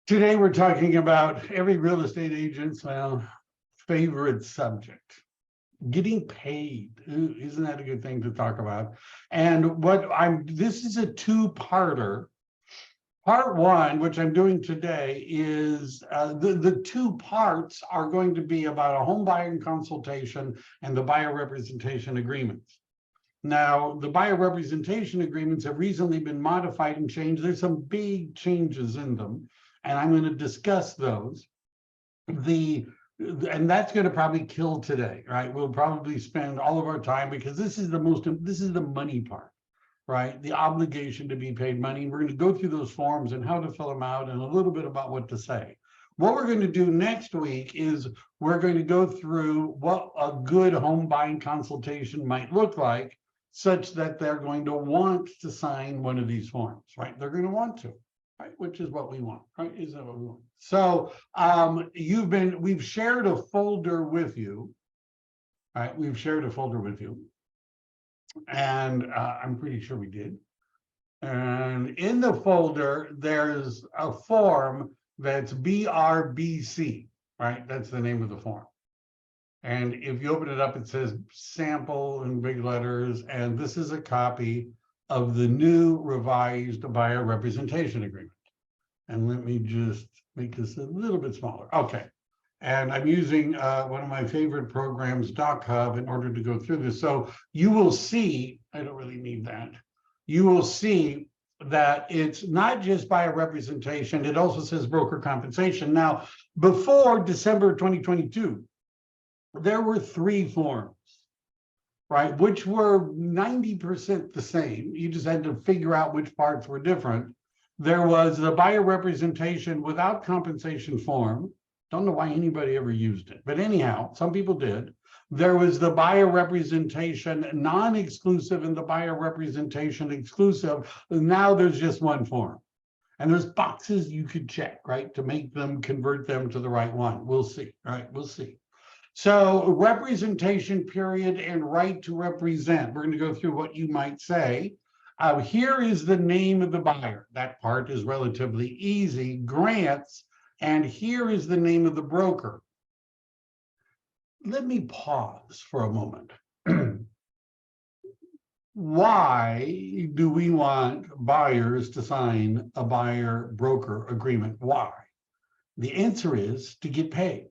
Today we're talking about every real estate agent's favorite subject, getting paid. Ooh, isn't that a good thing to talk about? And this is a two-parter. Part one, which I'm doing today, is the two parts are going to be about a home buying consultation and the buyer representation agreements. Now, the buyer representation agreements have recently been modified and changed. There's some big changes in them, and I'm going to discuss those. And that's going to probably kill today, right? We'll probably spend all of our time because this is the money part, right? The obligation to be paid money. We're going to go through those forms and how to fill them out and a little bit about what to say. What we're going to do next week is we're going to go through what a good home buying consultation might look like, such that they're going to want to sign one of these forms, right? They're going to want to, right? Which is what we want, right? Is that what we want? So we've shared a folder with you, right? We've shared a folder with you, and I'm pretty sure we did. And in the folder, there's a form that's BRBC, right? That's the name of the form. And if you open it up, it says sample in big letters, and this is a copy of the new revised buyer representation agreement. And let me just make this a little bit smaller. Okay. And I'm using one of my favorite programs, DocHub, in order to go through this. So you will see, I don't really need that. You will see that it's not just buyer representation, it also says broker compensation. Now, before December 2022, there were three forms, right, which were 90% the same. You just had to figure out which parts were different. There was the buyer representation without compensation form. Don't know why anybody ever used it, but anyhow, some people did. There was the buyer representation non-exclusive and the buyer representation exclusive. Now there's just one form. And there's boxes you could check, right, to make them convert them to the right one. We'll see, right? We'll see. So representation period and right to represent. We're going to go through what you might say. Here is the name of the buyer. That part is relatively easy. Grants. And here is the name of the broker. Let me pause for a moment. Why do we want buyers to sign a buyer-broker agreement? Why? The answer is to get paid.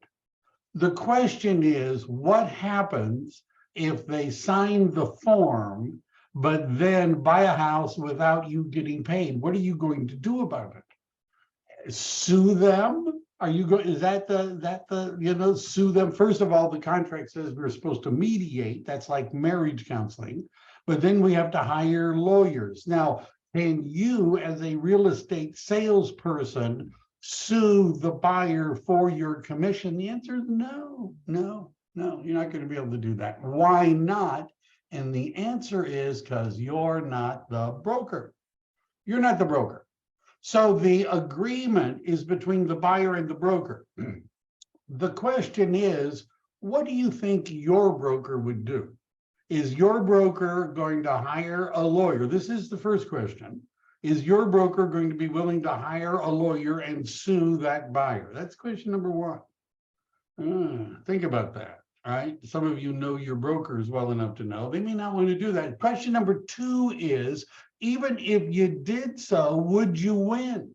The question is, what happens if they sign the form, but then buy a house without you getting paid? What are you going to do about it? Sue them? Are you going? Is that the sue them? First of all, the contract says we're supposed to mediate. That's like marriage counseling, but then we have to hire lawyers. Now, can you, as a real estate salesperson, sue the buyer for your commission? The answer is no. You're not going to be able to do that. Why not? And the answer is because you're not the broker. You're not the broker. So the agreement is between the buyer and the broker. The question is, what do you think your broker would do? Is your broker going to hire a lawyer? This is the first question. Is your broker going to be willing to hire a lawyer and sue that buyer? That's question number one. Think about that, right? Some of you know your brokers well enough to know they may not want to do that. Question number two is, even if you did so, would you win?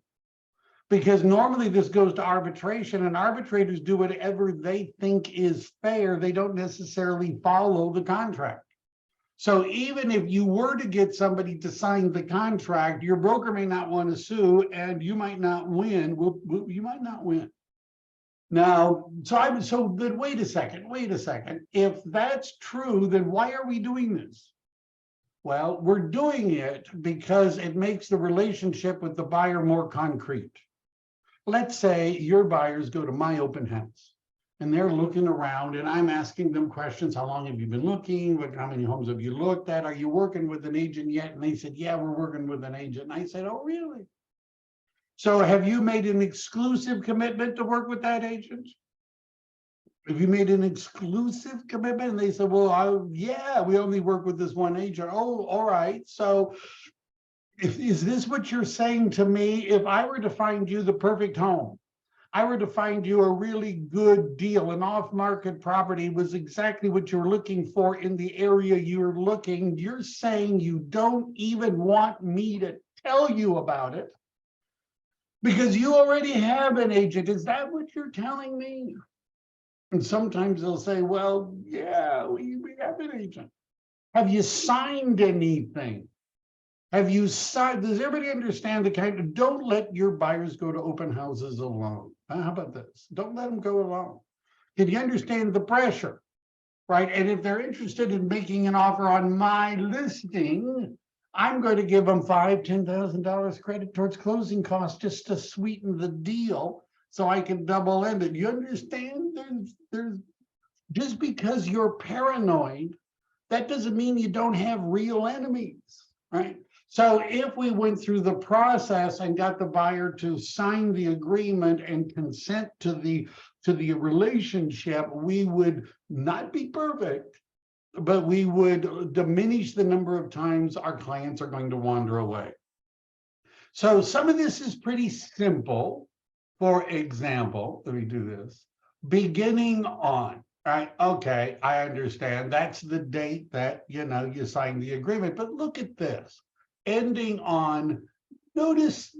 Because normally this goes to arbitration, and arbitrators do whatever they think is fair. They don't necessarily follow the contract. So even if you were to get somebody to sign the contract, your broker may not want to sue, and you might not win. You might not win. Now, then wait a second. If that's true, then why are we doing this? Well, we're doing it because it makes the relationship with the buyer more concrete. Let's say your buyers go to my open house and they're looking around and I'm asking them questions. How long have you been looking? How many homes have you looked at? Are you working with an agent yet? And they said, yeah, we're working with an agent. And I said, oh, really? So have you made an exclusive commitment to work with that agent? Have you made an exclusive commitment? And they said, well, yeah, we only work with this one agent. Oh, all right. So Is this what you're saying to me? If I were to find you the perfect home, I were to find you a really good deal, an off-market property was exactly what you're looking for in the area you're looking, you're saying you don't even want me to tell you about it because you already have an agent. Is that what you're telling me? And sometimes they'll say, well, yeah, we have an agent. Have you signed anything? Have you signed? Does everybody understand the kind of, don't let your buyers go to open houses alone. How about this? Don't let them go alone. Can you understand the pressure, right? And if they're interested in making an offer on my listing, I'm going to give them $5,000, $10,000 credit towards closing costs just to sweeten the deal so I can double end it. You understand? There's just because you're paranoid, that doesn't mean you don't have real enemies, right? So if we went through the process and got the buyer to sign the agreement and consent to the relationship, we would not be perfect, but we would diminish the number of times our clients are going to wander away. So some of this is pretty simple. For example, let me do this. Beginning on, right? Okay, I understand. That's the date that, you signed the agreement. But look at this. Ending on, notice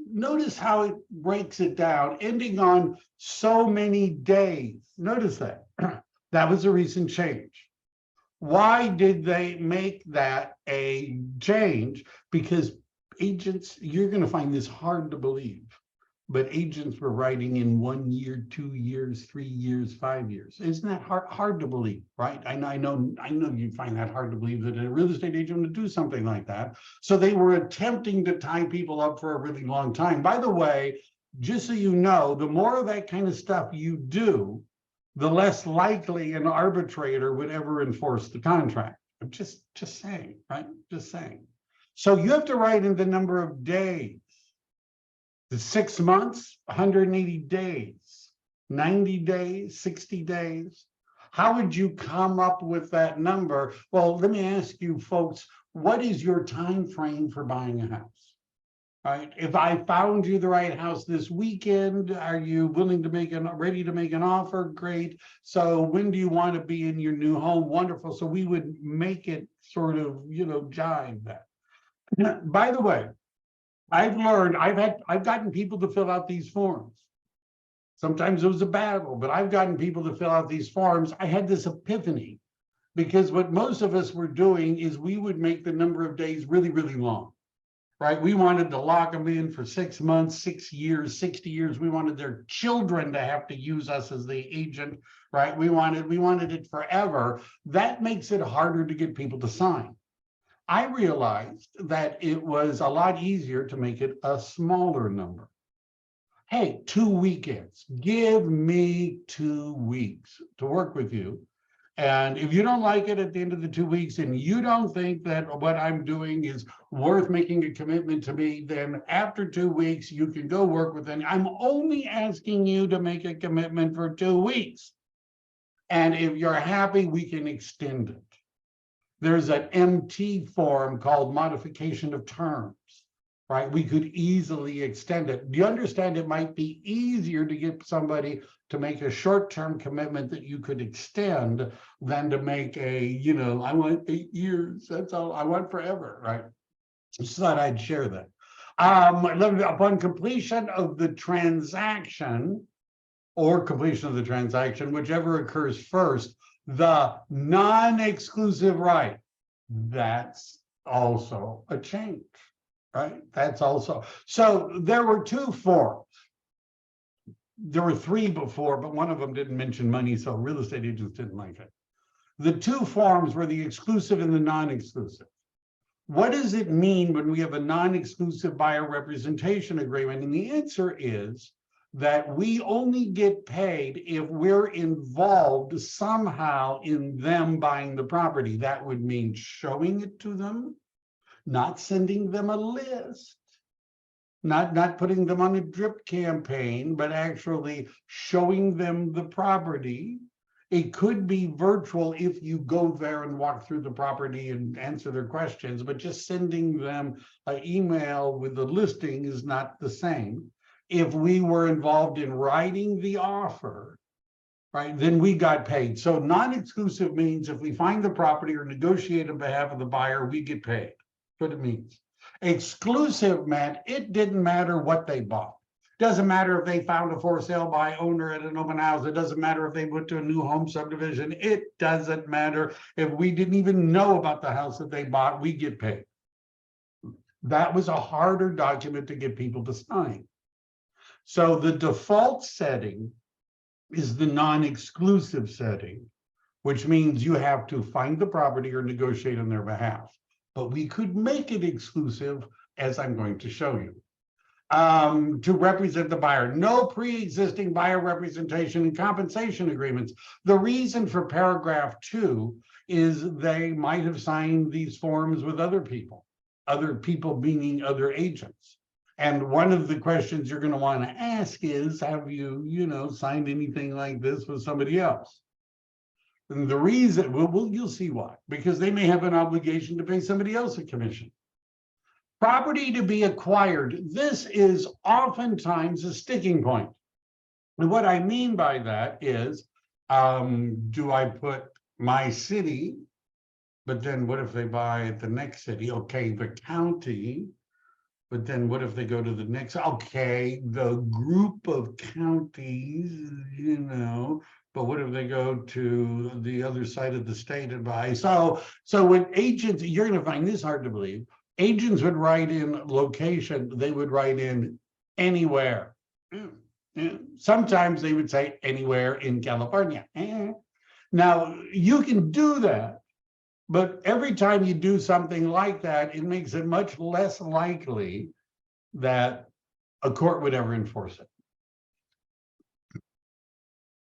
how it breaks it down, ending on so many days. Notice that. That was a recent change. Why did they make that a change? Because agents, you're going to find this hard to believe, but agents were writing in 1 year, 2 years, 3 years, 5 years. Isn't that hard to believe, right? I know you find that hard to believe that a real estate agent would do something like that. So they were attempting to tie people up for a really long time. By the way, just so you know, the more of that kind of stuff you do, the less likely an arbitrator would ever enforce the contract. I'm just saying, right? Just saying. So you have to write in the number of days. The 6 months, 180 days, 90 days, 60 days. How would you come up with that number? Well, let me ask you folks, what is your time frame for buying a house? Right? If I found you the right house this weekend, are you willing to ready to make an offer? Great. So when do you want to be in your new home? Wonderful. So we would make it sort of, jive that. By the way, I've learned, I've gotten people to fill out these forms. Sometimes it was a battle, but I've gotten people to fill out these forms. I had this epiphany because what most of us were doing is we would make the number of days really, really long, right? We wanted to lock them in for 6 months, 6 years, 60 years. We wanted their children to have to use us as the agent, right? We wanted it forever. That makes it harder to get people to sign. I realized that it was a lot easier to make it a smaller number. Hey, 2 weekends. Give me 2 weeks to work with you. And if you don't like it at the end of the 2 weeks and you don't think that what I'm doing is worth making a commitment to me, then after 2 weeks, you can go work with them. I'm only asking you to make a commitment for 2 weeks. And if you're happy, we can extend it. There's an MT form called modification of terms, right? We could easily extend it. Do you understand it might be easier to get somebody to make a short-term commitment that you could extend than to make I want 8 years, that's all, I want forever, right? Just thought I'd share that. Upon completion of the transaction, whichever occurs first, the non-exclusive right, that's also a change, right? That's also, so there were 2 forms. There were 3 before, but one of them didn't mention money, so real estate agents didn't like it. The 2 forms were the exclusive and the non-exclusive. What does it mean when we have a non-exclusive buyer representation agreement? And the answer is that we only get paid if we're involved somehow in them buying the property. That would mean showing it to them, not sending them a list, not putting them on a drip campaign, but actually showing them the property. It could be virtual if you go there and walk through the property and answer their questions, but just sending them an email with the listing is not the same. If we were involved in writing the offer, right, then we got paid. So non-exclusive means if we find the property or negotiate on behalf of the buyer, we get paid. That's what it means. Exclusive meant it didn't matter what they bought. Doesn't matter if they found a for sale by owner at an open house. It doesn't matter if they went to a new home subdivision. It doesn't matter if we didn't even know about the house that they bought, we get paid. That was a harder document to get people to sign. So the default setting is the non-exclusive setting, which means you have to find the property or negotiate on their behalf. But we could make it exclusive, as I'm going to show you. To represent the buyer, no pre-existing buyer representation and compensation agreements. The reason for paragraph 2 is they might have signed these forms with other people meaning other agents. And one of the questions you're going to want to ask is, have you, signed anything like this with somebody else? And the reason, you'll see why, because they may have an obligation to pay somebody else a commission. Property to be acquired. This is oftentimes a sticking point. And what I mean by that is, do I put my city, but then what if they buy at the next city? Okay, the county, but then what if they go to the next? Okay, the group of counties, but what if they go to the other side of the state and buy? So when agents, you're going to find this hard to believe. Agents would write in location, they would write in anywhere. Sometimes they would say anywhere in California. Now, you can do that, but every time you do something like that, it makes it much less likely that a court would ever enforce it.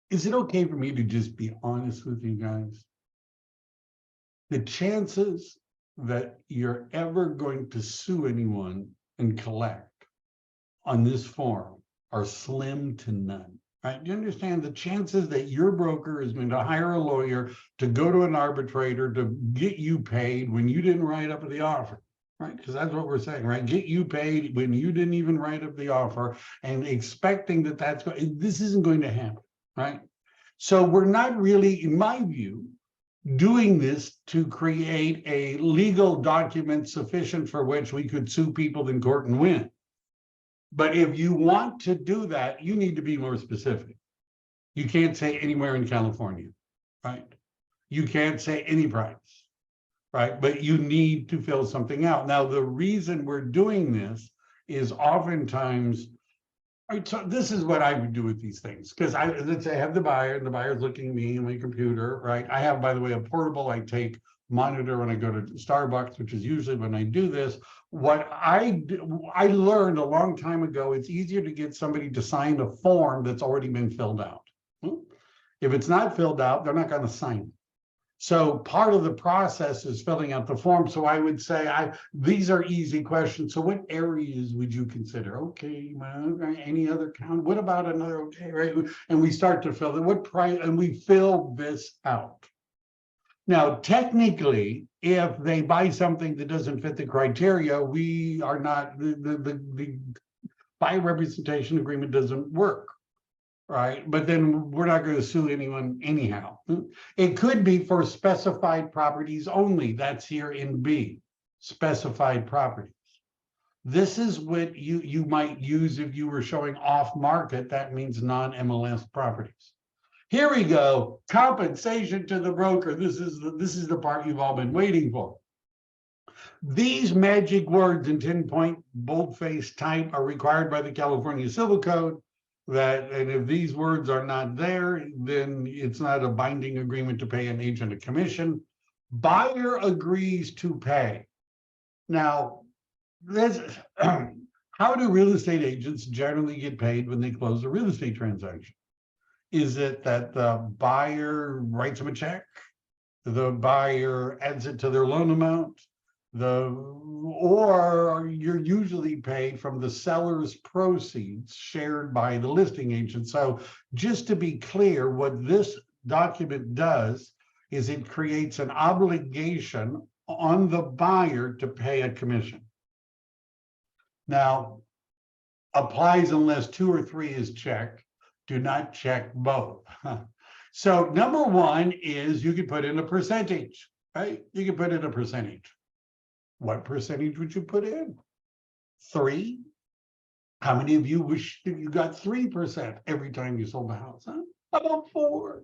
Is it okay for me to just be honest with you guys? The chances that you're ever going to sue anyone and collect on this form are slim to none, right? Do you understand the chances that your broker is going to hire a lawyer to go to an arbitrator to get you paid when you didn't write up the offer, right? Because that's what we're saying, right? Get you paid when you didn't even write up the offer and expecting this isn't going to happen, right? So we're not really, in my view, doing this to create a legal document sufficient for which we could sue people in court and win. But if you want to do that, you need to be more specific. You can't say anywhere in California, right? You can't say any price, right? But you need to fill something out. Now, the reason we're doing this is oftentimes, so this is what I would do with these things, because let's say I have the buyer and the buyer's looking at me on my computer, right? I have, by the way, a portable I take monitor when I go to Starbucks, which is usually when I do this. What I learned a long time ago, it's easier to get somebody to sign a form that's already been filled out. If it's not filled out, they're not going to sign it. So part of the process is filling out the form. So I would say, these are easy questions. So what areas would you consider? Okay, well, any other count? What about another? Okay, right? And we start to fill it. What price? And we fill this out. Now, technically, if they buy something that doesn't fit the criteria, we are not, the buyer representation agreement doesn't work. Right, but then we're not going to sue anyone anyhow. It could be for specified properties only. That's here in B, specified properties. This is what you might use if you were showing off market. That means non-MLS properties. Here we go. Compensation to the broker. This is the part you've all been waiting for. These magic words in 10-point boldface type are required by the California Civil Code. And if these words are not there, then it's not a binding agreement to pay an agent a commission. Buyer agrees to pay. Now, how do real estate agents generally get paid when they close a real estate transaction? Is it that the buyer writes them a check? The buyer adds it to their loan amount? Or you're usually paid from the seller's proceeds shared by the listing agent. So just to be clear, what this document does is it creates an obligation on the buyer to pay a commission. Now, applies unless 2 or 3 is checked. Do not check both. So number one is you could put in a percentage, right? You can put in a percentage. What percentage would you put in? 3? How many of you wish that you got 3% every time you sold a house? Huh? How about 4?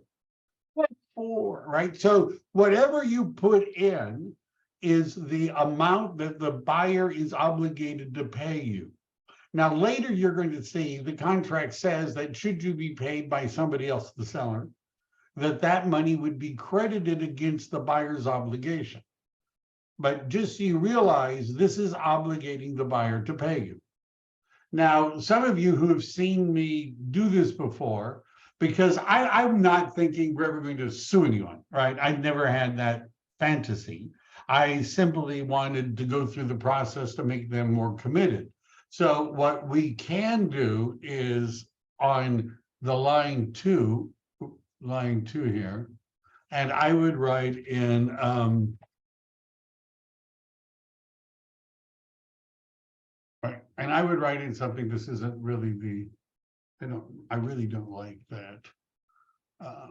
What 4, right? So whatever you put in is the amount that the buyer is obligated to pay you. Now, later you're going to see the contract says that should you be paid by somebody else, the seller, that money would be credited against the buyer's obligation. But just so you realize, this is obligating the buyer to pay you. Now, some of you who have seen me do this before, because I'm not thinking we're ever going to sue anyone, right? I've never had that fantasy. I simply wanted to go through the process to make them more committed. So what we can do is on the line 2 here, and I would write in right, and I would write in something. This isn't really the, I really don't like that. I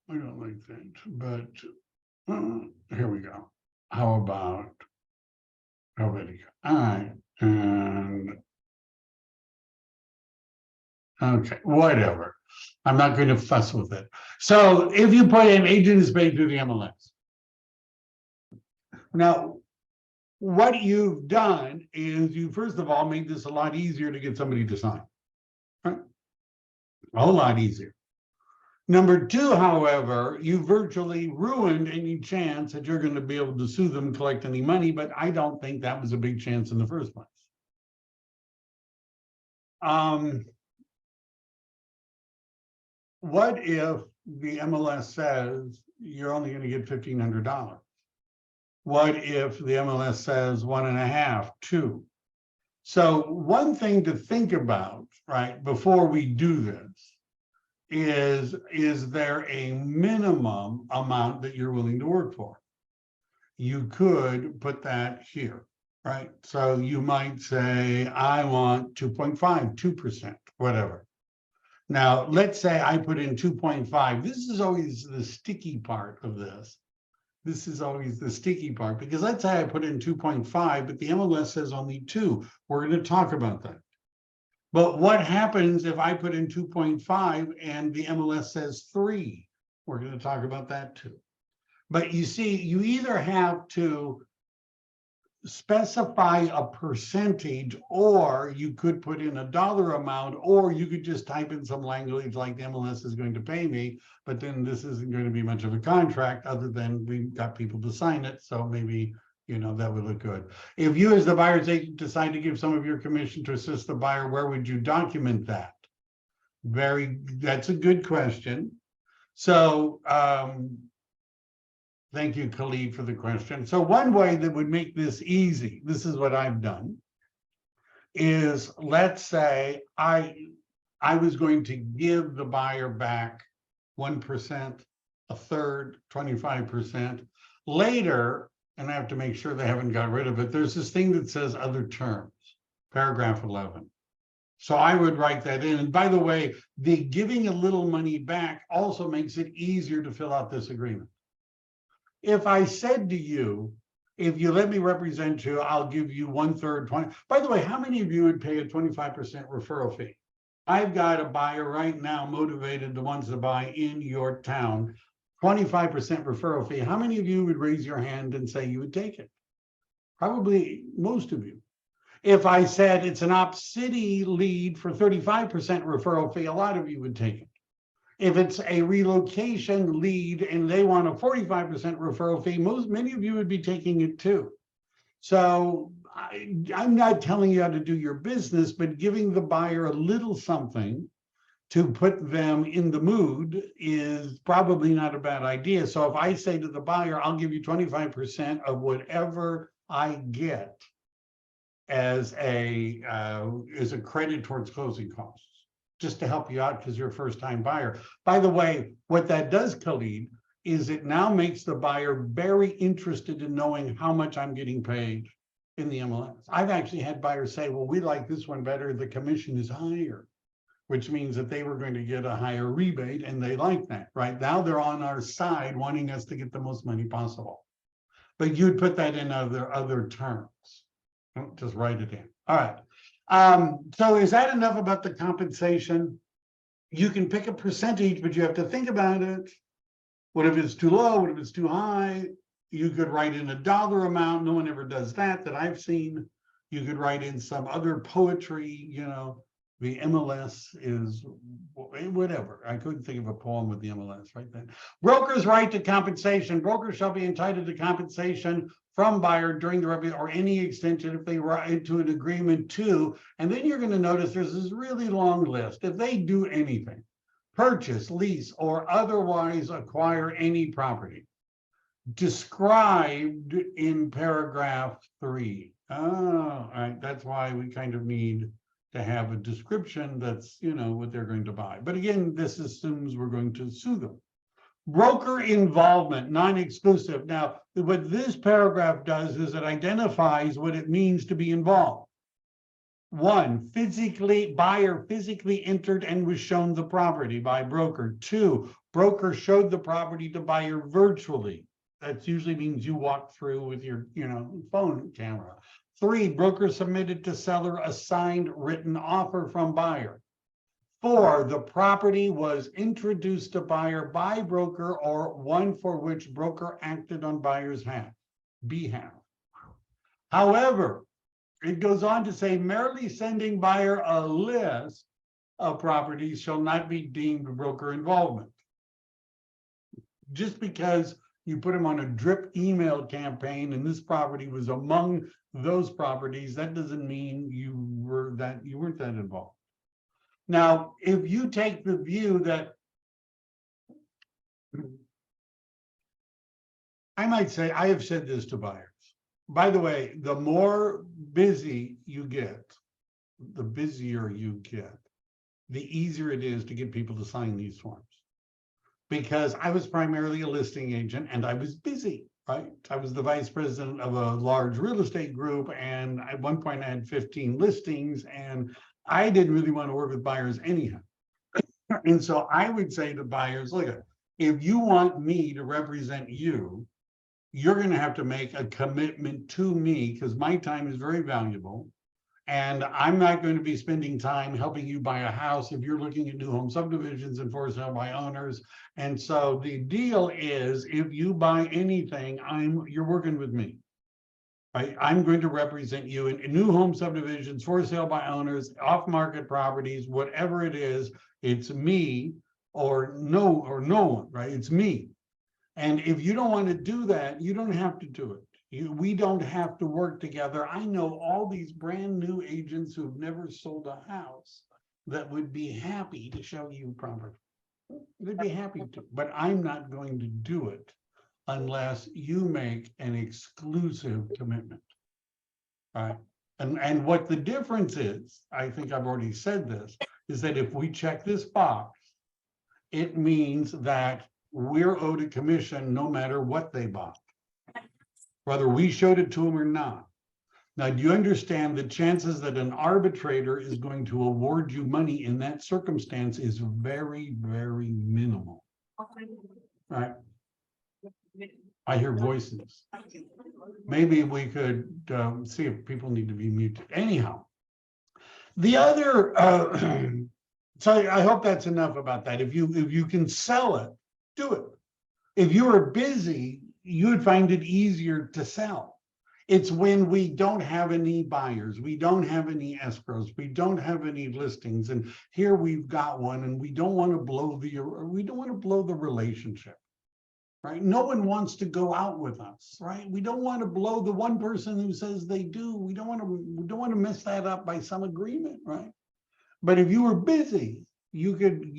don't like that, but here we go. How about all right, and okay, whatever. I'm not going to fuss with it. So if you put in agent is paid through the MLS. Now, what you've done is you first of all made this a lot easier to get somebody to sign. Right? A whole lot easier. Number 2, however, you virtually ruined any chance that you're going to be able to sue them, collect any money, but I don't think that was a big chance in the first place. What if the MLS says you're only going to get $1,500? What if the MLS says 1.5, 2? So one thing to think about, right, before we do this is there a minimum amount that you're willing to work for? You could put that here, right? So you might say, I want 2.5, 2%, whatever. Now, let's say I put in 2.5. This is always the sticky part of this. This is always the sticky part, because let's say I put in 2.5, but the MLS says only 2. We're going to talk about that. But what happens if I put in 2.5 and the MLS says 3? We're going to talk about that too. But you see, you either have to specify a percentage, or you could put in a dollar amount, or you could just type in some language like the MLS is going to pay me, but then this isn't going to be much of a contract other than we've got people to sign it. So maybe, that would look good. If you as the buyer's agent decide to give some of your commission to assist the buyer, where would you document that? That's a good question. So, thank you, Khalid, for the question. So one way that would make this easy, this is what I've done, is let's say I was going to give the buyer back 1%, a third, 25%. Later, and I have to make sure they haven't got rid of it, there's this thing that says other terms, paragraph 11. So I would write that in. And by the way, the giving a little money back also makes it easier to fill out this agreement. If I said to you, if you let me represent you, I'll give you 1/3, 20. By the way, how many of you would pay a 25% referral fee? I've got a buyer right now motivated to wants to buy in your town, 25% referral fee. How many of you would raise your hand and say you would take it? Probably most of you. If I said it's an op city lead for 35% referral fee, a lot of you would take it. If it's a relocation lead and they want a 45% referral fee, many of you would be taking it too. So I'm not telling you how to do your business, but giving the buyer a little something to put them in the mood is probably not a bad idea. So if I say to the buyer, I'll give you 25% of whatever I get as a credit towards closing costs. just to help you out because you're a first-time buyer. By the way, what that does, Khalid, is it now makes the buyer very interested in knowing how much I'm getting paid in the MLS. I've actually had buyers say, well, we like this one better, the commission is higher, which means that they were going to get a higher rebate, and they like that, right? Now they're on our side wanting us to get the most money possible. But you'd put that in other terms. Just write it in. All right. So is that enough about the compensation? You can pick a percentage, but you have to think about it. What if it's too low? What if it's too high? You could write in a dollar amount. No one ever does that I've seen. You could write in some other poetry, you know, the MLS is whatever. I couldn't think of a poem with the MLS right then. Broker's right to compensation. Brokers shall be entitled to compensation from buyer during the review or any extension if they write into an agreement to. And then you're going to notice there's this really long list. If they do anything, purchase, lease, or otherwise acquire any property described in paragraph 3. Oh, all right. That's why we kind of need to have a description that's, you know, what they're going to buy. But again, this assumes we're going to sue them. Broker involvement, non-exclusive. Now, what this paragraph does is it identifies what it means to be involved. 1, buyer physically entered and was shown the property by broker. 2, broker showed the property to buyer virtually. That usually means you walk through with your, you know, phone camera. 3, broker submitted to seller a signed written offer from buyer. 4, the property was introduced to buyer by broker or one for which broker acted on buyer's behalf. However, it goes on to say merely sending buyer a list of properties shall not be deemed broker involvement. Just because you put them on a drip email campaign and this property was among those properties, that doesn't mean you weren't that involved. Now, if you take the view that, I might say, I have said this to buyers. By the way, the more busy you get, the busier you get, the easier it is to get people to sign these forms. Because I was primarily a listing agent and I was busy, right? I was the vice president of a large real estate group, and at one point I had 15 listings, and I didn't really want to work with buyers anyhow. And so I would say to buyers, look, if you want me to represent you, you're going to have to make a commitment to me because my time is very valuable. And I'm not going to be spending time helping you buy a house if you're looking at new home subdivisions and for sale by owners. And so the deal is, if you buy anything, you're working with me. Right? I'm going to represent you in new home subdivisions, for sale by owners, off-market properties, whatever it is. It's me or no one, right? It's me. And if you don't want to do that, you don't have to do it. We don't have to work together. I know all these brand new agents who've never sold a house that would be happy to show you property. They'd be happy to, but I'm not going to do it unless you make an exclusive commitment. All right. And what the difference is, I think I've already said this, is that if we check this box, it means that we're owed a commission no matter what they bought, whether we showed it to them or not. Now, do you understand the chances that an arbitrator is going to award you money in that circumstance is very, very minimal, right? I hear voices. Maybe we could see if people need to be muted. Anyhow, the other, so I hope that's enough about that. If you can sell it, do it. If you are busy, you would find it easier to sell. It's when we don't have any buyers, we don't have any escrows, we don't have any listings, and here we've got one, and we don't want to blow the relationship, right? No one wants to go out with us, right? We don't want to blow the one person who says they do. We don't want to mess that up by some agreement, right? But if you were busy, you could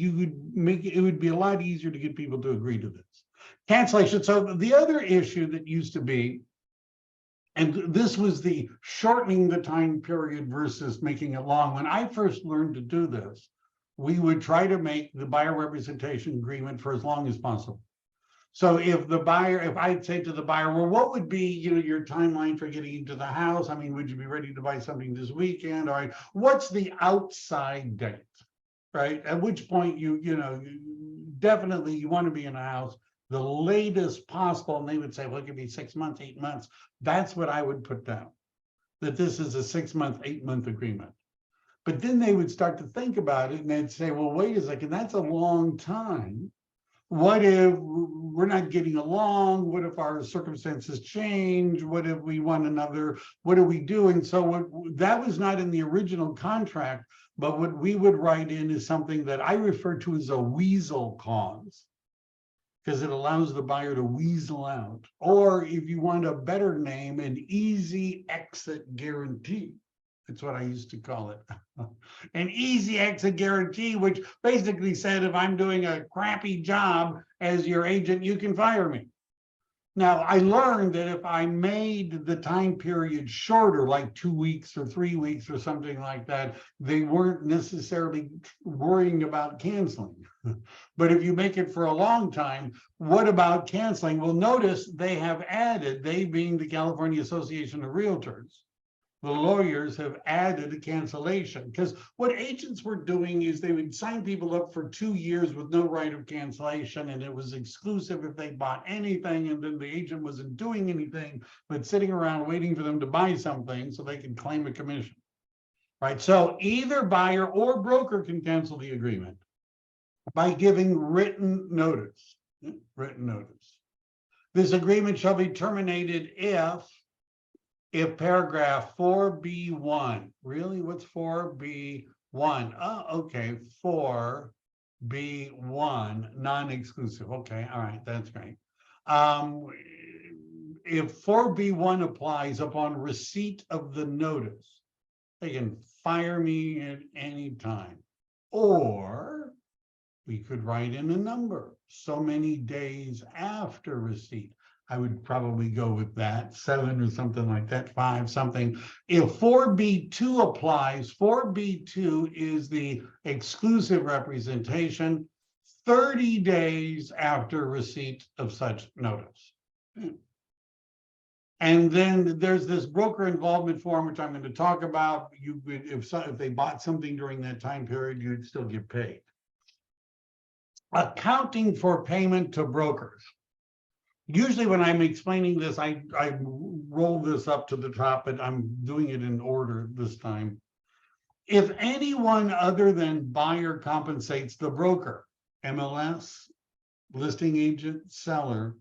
make it would be a lot easier to get people to agree to this. Cancellation. So the other issue that used to be, and this was the shortening the time period versus making it long. When I first learned to do this we would try to make the buyer representation agreement for as long as possible. So if I'd say to the buyer, well, what would be, your timeline for getting into the house? I mean, would you be ready to buy something this weekend? All right, what's the outside date, right? At which point you definitely you want to be in a house the latest possible. And they would say, well, it could be 6 months, 8 months. That's what I would put down, that this is a 6 month, 8 month agreement. But then they would start to think about it and they'd say, well, wait a second, that's a long time. What if we're not getting along? What if our circumstances change? What if we want another? What are we doing? So that was not in the original contract, but what we would write in is something that I refer to as a weasel clause, because it allows the buyer to weasel out. Or if you want a better name, an easy exit guarantee. That's what I used to call it. An easy exit guarantee, which basically said, if I'm doing a crappy job as your agent, you can fire me. Now, I learned that if I made the time period shorter, like 2 weeks or 3 weeks or something like that, they weren't necessarily worrying about canceling. But if you make it for a long time, what about canceling? Well, notice they have added, they being the California Association of Realtors, the lawyers have added a cancellation, because what agents were doing is they would sign people up for 2 years with no right of cancellation, and it was exclusive if they bought anything, and then the agent wasn't doing anything but sitting around waiting for them to buy something so they could claim a commission, right? So either buyer or broker can cancel the agreement by giving written notice. Written notice. This agreement shall be terminated if paragraph 4B1, really, what's 4B1? Oh, okay, 4B1, non-exclusive. Okay, all right, that's great. If 4B1 applies upon receipt of the notice, they can fire me at any time. Or we could write in a number, so many days after receipt. I would probably go with that, 7 or something like that, 5 something. If 4B2 applies, 4B2 is the exclusive representation, 30 days after receipt of such notice. And then there's this broker involvement form, which I'm going to talk about. You would, if they bought something during that time period, you'd still get paid. Accounting for payment to brokers. Usually when I'm explaining this, I roll this up to the top, but I'm doing it in order this time. If anyone other than buyer compensates the broker, MLS, listing agent, seller,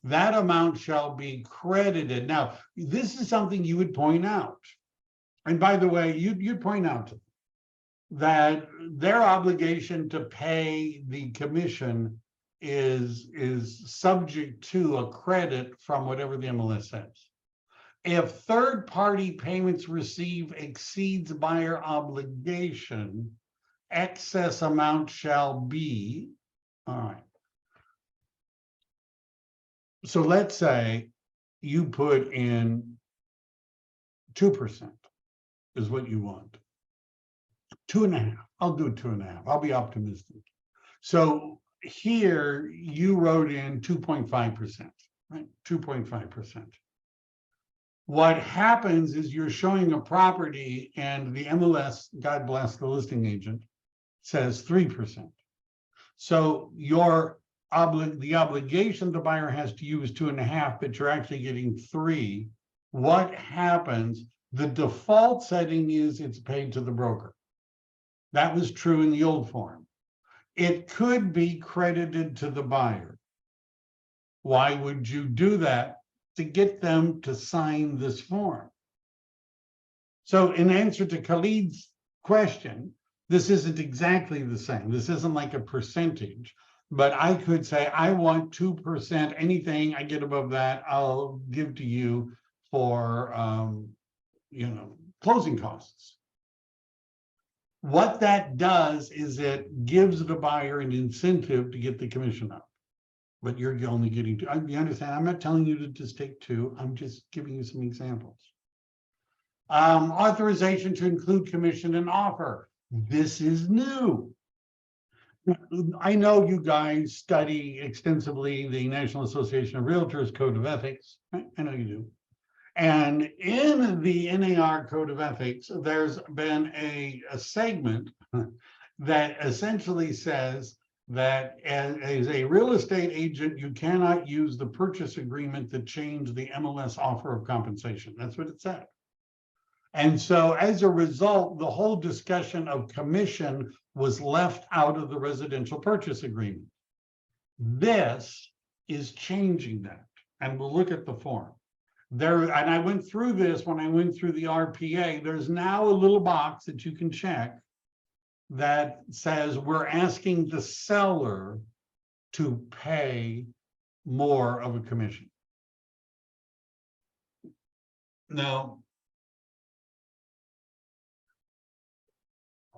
that amount shall be credited. Now, this is something you would point out. And by the way, you'd point out to them that their obligation to pay the commission is subject to a credit from whatever the MLS says. If third-party payments received exceeds buyer obligation, excess amount shall be, all right. So let's say you put in 2% is what you want. 2.5, I'll do 2.5, I'll be optimistic. So here you wrote in 2.5%, right? 2.5%. What happens is you're showing a property and the MLS, God bless the listing agent, says 3%. So the obligation the buyer has to you is 2.5, but you're actually getting 3. What happens? The default setting is it's paid to the broker. That was true in the old form. It could be credited to the buyer. Why would you do that? To get them to sign this form. So in answer to Khalid's question, this isn't exactly the same. This isn't like a percentage, but I could say, I want 2%, anything I get above that, I'll give to you for, closing costs. What that does is it gives the buyer an incentive to get the commission up. But you're only getting 2. You understand? I'm not telling you to just take 2. I'm just giving you some examples. Authorization to include commission and offer. This is new. I know you guys study extensively the National Association of Realtors Code of Ethics. I know you do. And in the NAR Code of Ethics, there's been a segment that essentially says that as a real estate agent, you cannot use the purchase agreement to change the MLS offer of compensation. That's what it said. And so as a result, the whole discussion of commission was left out of the residential purchase agreement. This is changing that. And we'll look at the form. There, and I went through this when I went through the RPA. There's now a little box that you can check that says we're asking the seller to pay more of a commission. Now,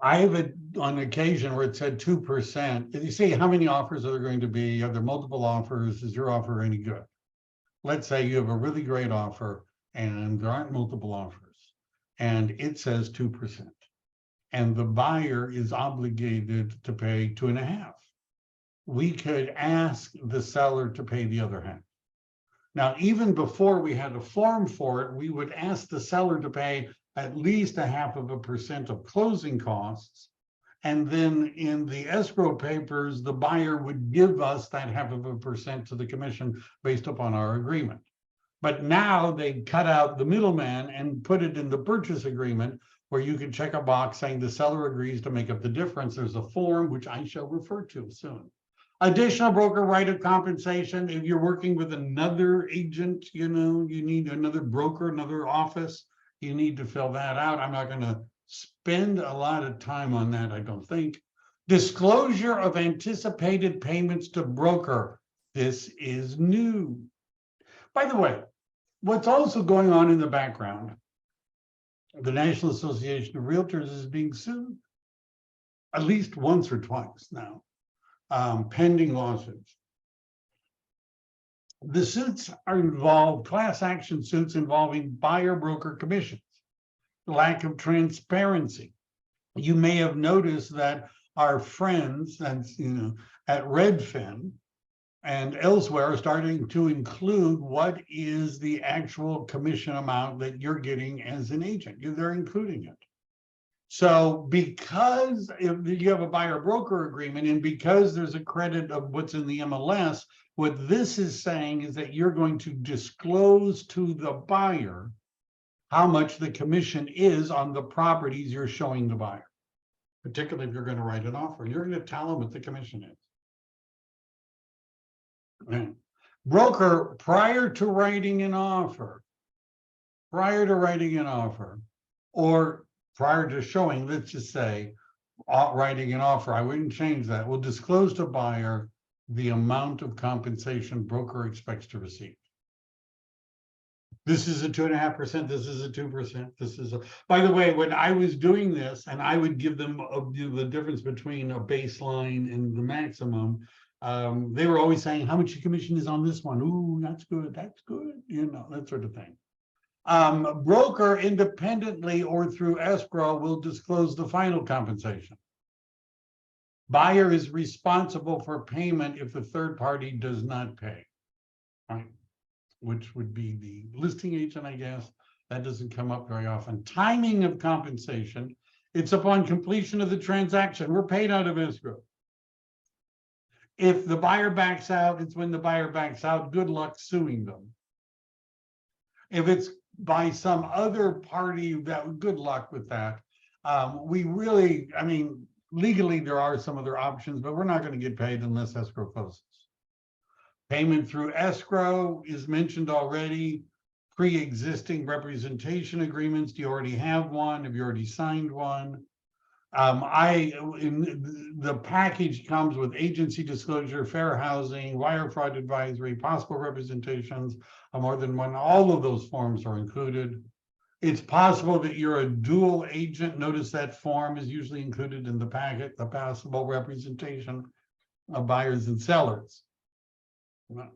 I have on occasion where it said 2%. You see how many offers are there going to be? Are there multiple offers? Is your offer any good? Let's say you have a really great offer and there aren't multiple offers and it says 2%. And the buyer is obligated to pay 2.5%. We could ask the seller to pay the other half. Now, even before we had a form for it, we would ask the seller to pay at least 0.5% of closing costs. And then in the escrow papers, the buyer would give us that 0.5% to the commission based upon our agreement. But now they cut out the middleman and put it in the purchase agreement where you can check a box saying the seller agrees to make up the difference. There's a form, which I shall refer to soon. Additional broker right of compensation. If you're working with another agent, you need another broker, another office, you need to fill that out. I'm not going to spend a lot of time on that, I don't think. Disclosure of anticipated payments to broker. This is new. By the way, what's also going on in the background, the National Association of Realtors is being sued at least once or twice now, pending lawsuits. The suits are involved, class action suits involving buyer-broker commissions, lack of transparency. You may have noticed that our friends at Redfin and elsewhere are starting to include what is the actual commission amount that you're getting as an agent. They're including it. So because if you have a buyer-broker agreement and because there's a credit of what's in the MLS, what this is saying is that you're going to disclose to the buyer how much the commission is on the properties you're showing the buyer, particularly if you're going to write an offer. You're going to tell them what the commission is. Right. Broker, prior to writing an offer, or prior to showing, let's just say, writing an offer, I wouldn't change that, will disclose to buyer the amount of compensation broker expects to receive. This is a 2.5%, this is a 2%, this is a, by the way, when I was doing this, and I would give them the difference between a baseline and the maximum, they were always saying, how much commission is on this one? Ooh, that's good, that sort of thing. Broker independently or through escrow will disclose the final compensation. Buyer is responsible for payment if the third party does not pay, right? Which would be the listing agent, I guess. That doesn't come up very often. Timing of compensation. It's upon completion of the transaction. We're paid out of escrow. If the buyer backs out, it's when the buyer backs out. Good luck suing them. If it's by some other party, good luck with that. We really, legally there are some other options, but we're not going to get paid unless escrow closes. Payment through escrow is mentioned already. Pre-existing representation agreements. Do you already have one? Have you already signed one? The package comes with agency disclosure, fair housing, wire fraud advisory, possible representations, more than one. All of those forms are included. It's possible that you're a dual agent. Notice that form is usually included in the packet, the possible representation of buyers and sellers. Broker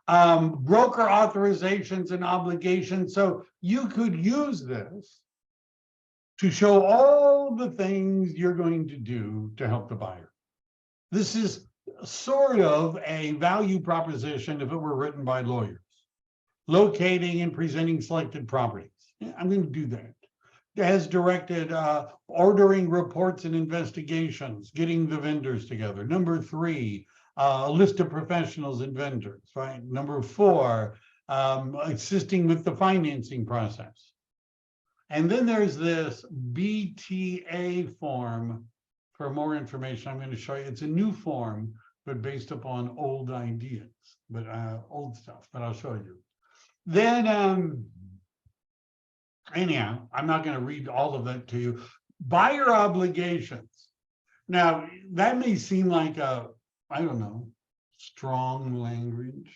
authorizations and obligations. So you could use this to show all the things you're going to do to help the buyer. This is sort of a value proposition if it were written by lawyers. Locating and presenting selected properties. Yeah, I'm going to do that. As directed, ordering reports and investigations, getting the vendors together. Number 3, a list of professionals and vendors, right? Number 4, assisting with the financing process. And then there's this BTA form. For more information, I'm going to show you. It's a new form, but based upon old ideas, but old stuff, but I'll show you. Then, anyhow, I'm not going to read all of that to you. Buyer obligations. Now, that may seem like a, I don't know, strong language,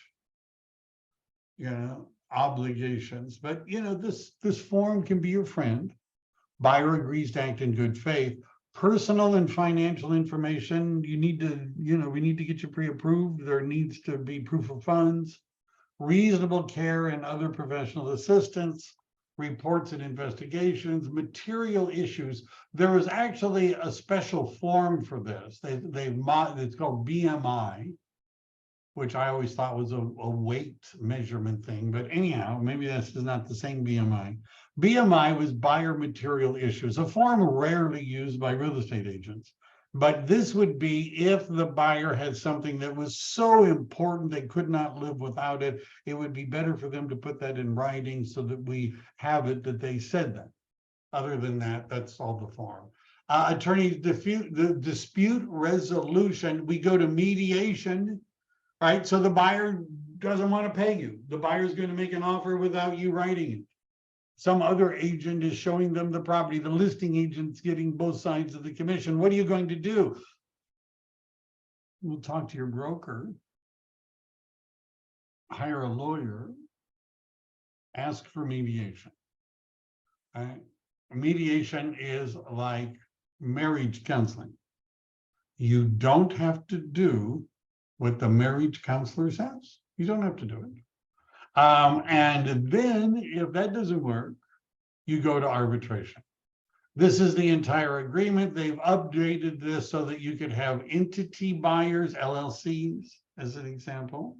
obligations, but this form can be your friend. Buyer agrees to act in good faith. Personal and financial information, you need to, we need to get you pre-approved. There needs to be proof of funds, reasonable care and other professional assistance, reports and investigations, material issues. There was actually a special form for this. It's called BMI, which I always thought was a weight measurement thing. But anyhow, maybe this is not the same BMI. BMI was buyer material issues, a form rarely used by real estate agents. But this would be if the buyer had something that was so important they could not live without it, it would be better for them to put that in writing so that we have it that they said that. Other than that, that's all the form. Attorney dispute resolution, we go to mediation, right? So the buyer doesn't want to pay you. The buyer is going to make an offer without you writing it. Some other agent is showing them the property. The listing agent's getting both sides of the commission. What are you going to do? We'll talk to your broker, hire a lawyer, ask for mediation. Right? Mediation is like marriage counseling. You don't have to do what the marriage counselor says. You don't have to do it. And then if that doesn't work, you go to arbitration. This is the entire agreement. They've updated this so that you could have entity buyers, LLCs, as an example.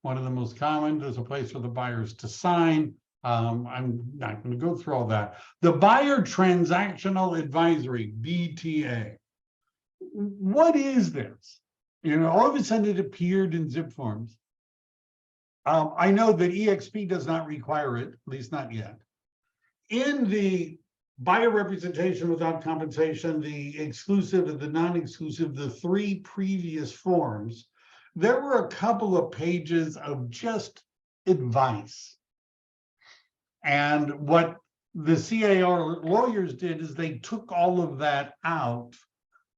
One of the most common, there's a place for the buyers to sign. I'm not going to go through all that. The buyer transactional advisory, BTA. What is this? All of a sudden it appeared in zip forms. I know that EXP does not require it, at least not yet. In the buyer representation without compensation, the exclusive and the non-exclusive, the 3 previous forms, there were a couple of pages of just advice. And what the CAR lawyers did is they took all of that out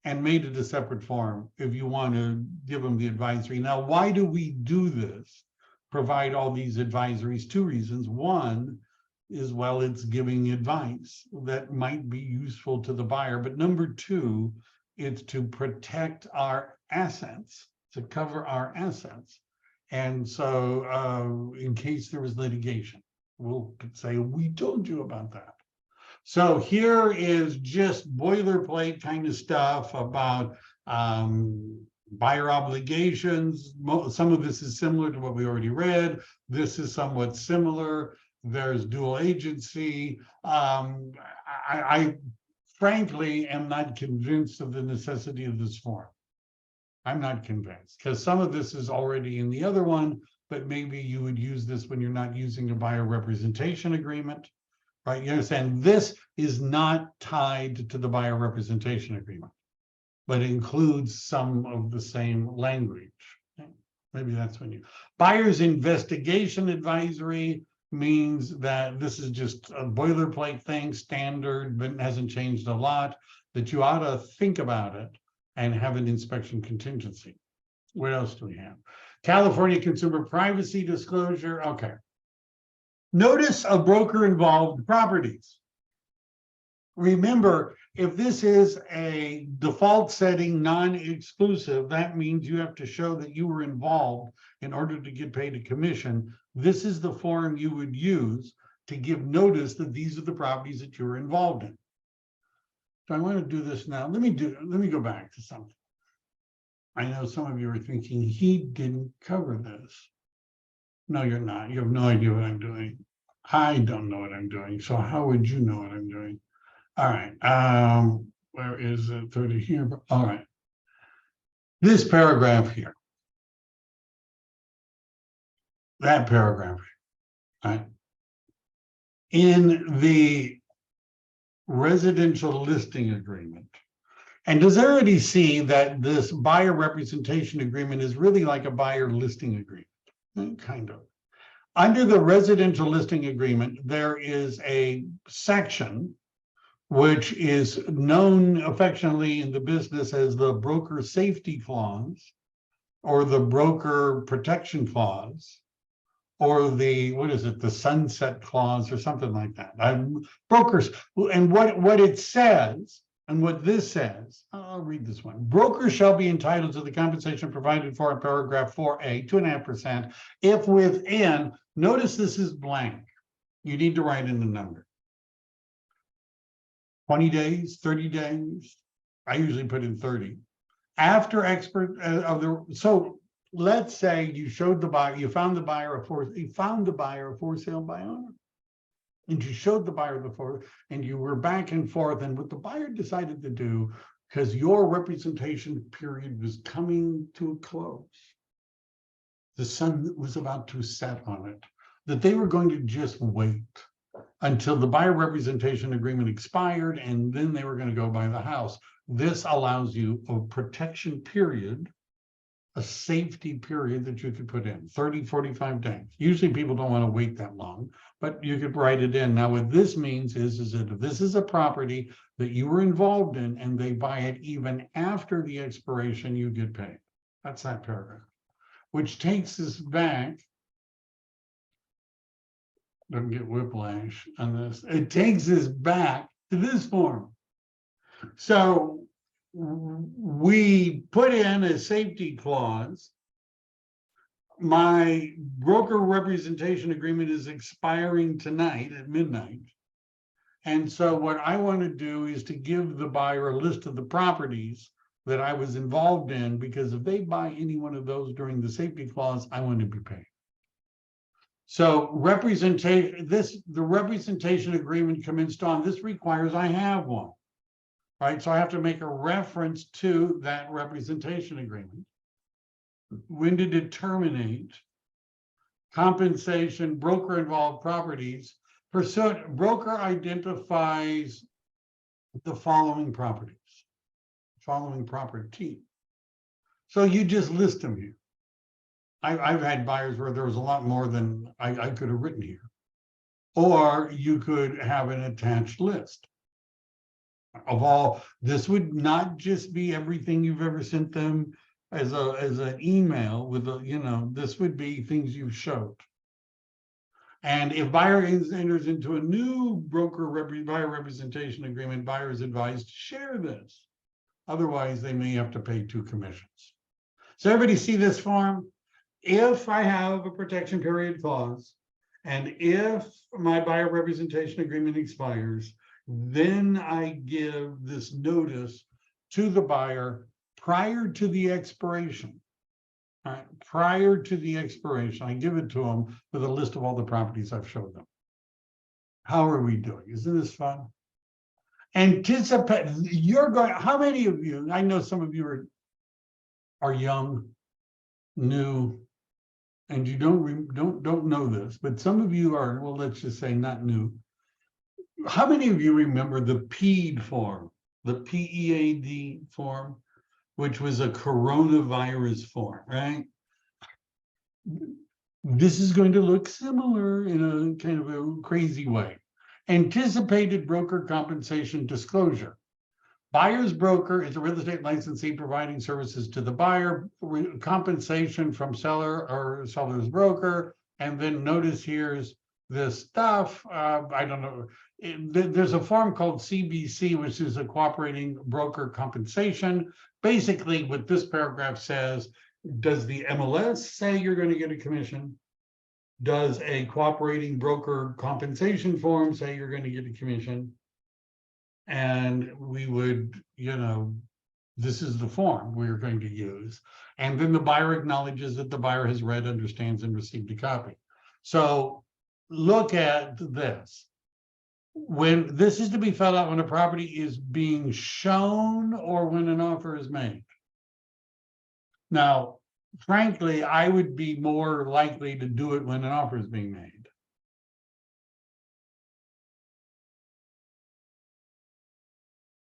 and made it a separate form if you want to give them the advisory. Now, why do we do this? Provide all these advisories? 2 reasons. One is, well, it's giving advice that might be useful to the buyer. But number 2, it's to protect our assets, to cover our assets. And so in case there was litigation, we'll say, we told you about that. So here is just boilerplate kind of stuff about buyer obligations. Some of this is similar to what we already read. This is somewhat similar. There's dual agency. I frankly am not convinced of the necessity of this form. I'm not convinced, because some of this is already in the other one, but maybe you would use this when you're not using a buyer representation agreement, right? You understand, this is not tied to the buyer representation agreement, but includes some of the same language. Maybe that's when you... Buyer's investigation advisory means that this is just a boilerplate thing, standard, but hasn't changed a lot, that you ought to think about it and have an inspection contingency. What else do we have? California consumer privacy disclosure. Okay. Notice of broker-involved properties. Remember, if this is a default setting, non-exclusive, that means you have to show that you were involved in order to get paid a commission. This is the form you would use to give notice that these are the properties that you're involved in. So I want to do this now. Let me go back to something. I know some of you are thinking he didn't cover this. No, you're not. You have no idea what I'm doing. I don't know what I'm doing. So how would you know what I'm doing? All right. Where is it? 30 here. All right. This paragraph here. That paragraph. Right. In the residential listing agreement. And does everybody see that this buyer representation agreement is really like a buyer listing agreement? Kind of. Under the residential listing agreement, there is a section which is known affectionately in the business as the broker safety clause or the broker protection clause or the, what is it, the sunset clause or something like that. Brokers, and what it says, and what this says, I'll read this one. Brokers shall be entitled to the compensation provided for in paragraph 4A, 2.5%, if within, notice this is blank. You need to write in the number. 20 days, 30 days. I usually put in 30. After expert of the, so let's say you showed the buyer, you found the buyer a for sale by owner. And you showed the buyer the for, and you were back and forth. And what the buyer decided to do, because your representation period was coming to a close, the sun was about to set on it, that they were going to just wait until the buyer representation agreement expired, and then they were going to go buy the house. This allows you a protection period, a safety period that you could put in 30, 45 days. Usually people don't want to wait that long, but you could write it in. Now, what this means is that if this is a property that you were involved in and they buy it even after the expiration, you get paid. That's that paragraph, which takes us back. Don't get whiplash on this. It takes us back to this form. So we put in a safety clause. My broker representation agreement is expiring tonight at midnight. And so what I want to do is to give the buyer a list of the properties that I was involved in, because if they buy any one of those during the safety clause, I want to be paid. So the representation agreement commenced on, this requires I have one, right? So I have to make a reference to that representation agreement. When did it terminate? Compensation, broker involved properties. Pursuant, broker identifies the following properties, following property. So you just list them here. I've had buyers where there was a lot more than I could have written here. Or you could have an attached list of all. This would not just be everything you've ever sent them as an email with a, this would be things you've showed. And if buyer enters into a new buyer representation agreement, buyer is advised to share this. Otherwise, they may have to pay 2 commissions. So everybody see this form? If I have a protection period clause, and if my buyer representation agreement expires, then I give this notice to the buyer prior to the expiration. All right, prior to the expiration, I give it to them with a list of all the properties I've showed them. How are we doing? Isn't this fun? Anticipate, you're going, how many of you, I know some of you are young, new, and you don't know this, but some of you are, well, let's just say not new. How many of you remember the PEAD form, the PEAD form, which was a coronavirus form, right? This is going to look similar in a kind of a crazy way. Anticipated broker compensation disclosure. Buyer's broker is a real estate licensee providing services to the buyer, compensation from seller or seller's broker, and then notice here's this stuff. I don't know. There's a form called CBC, which is a cooperating broker compensation. Basically, what this paragraph says, does the MLS say you're going to get a commission? Does a cooperating broker compensation form say you're going to get a commission? And we would, this is the form we're going to use. And then the buyer acknowledges that the buyer has read, understands, and received a copy. So look at this. When this is to be filled out when a property is being shown or when an offer is made. Now, frankly, I would be more likely to do it when an offer is being made.